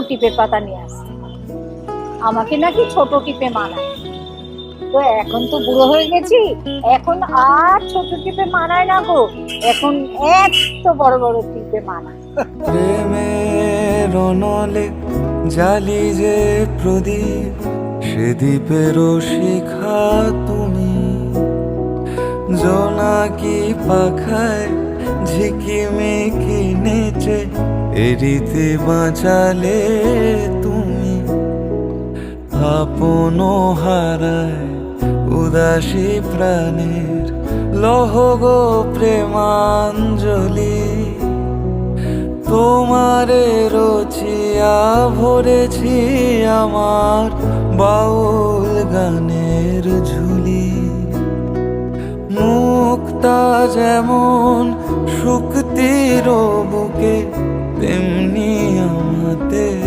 টিপের পাতা নিয়ে আসছে। আমাকে নাকি ছোট টিপে মানায়। তো এখন তো বুড়ো হয়ে গেছি, এখন আর ছোট টিপে মানায় না গো, এখন এত বড় বড় টিপে মানায়। প্রেমের অনলে জালি যে প্রদীপ, সে দ্বীপেরও শিখা তুমি। জোনাকি পাখায় ঝিকিমিকি নেচে এরিতে বাঁচালে তুমি। আপন হারায় উদাসী প্রাণের লহগো প্রেমাঞ্জলি। তোমারে রচিয়া ভরেছি আমার বাউল গানের ঝুলি। মুক্তা যেমন শুকতির বুকে, তেমনি আমাতে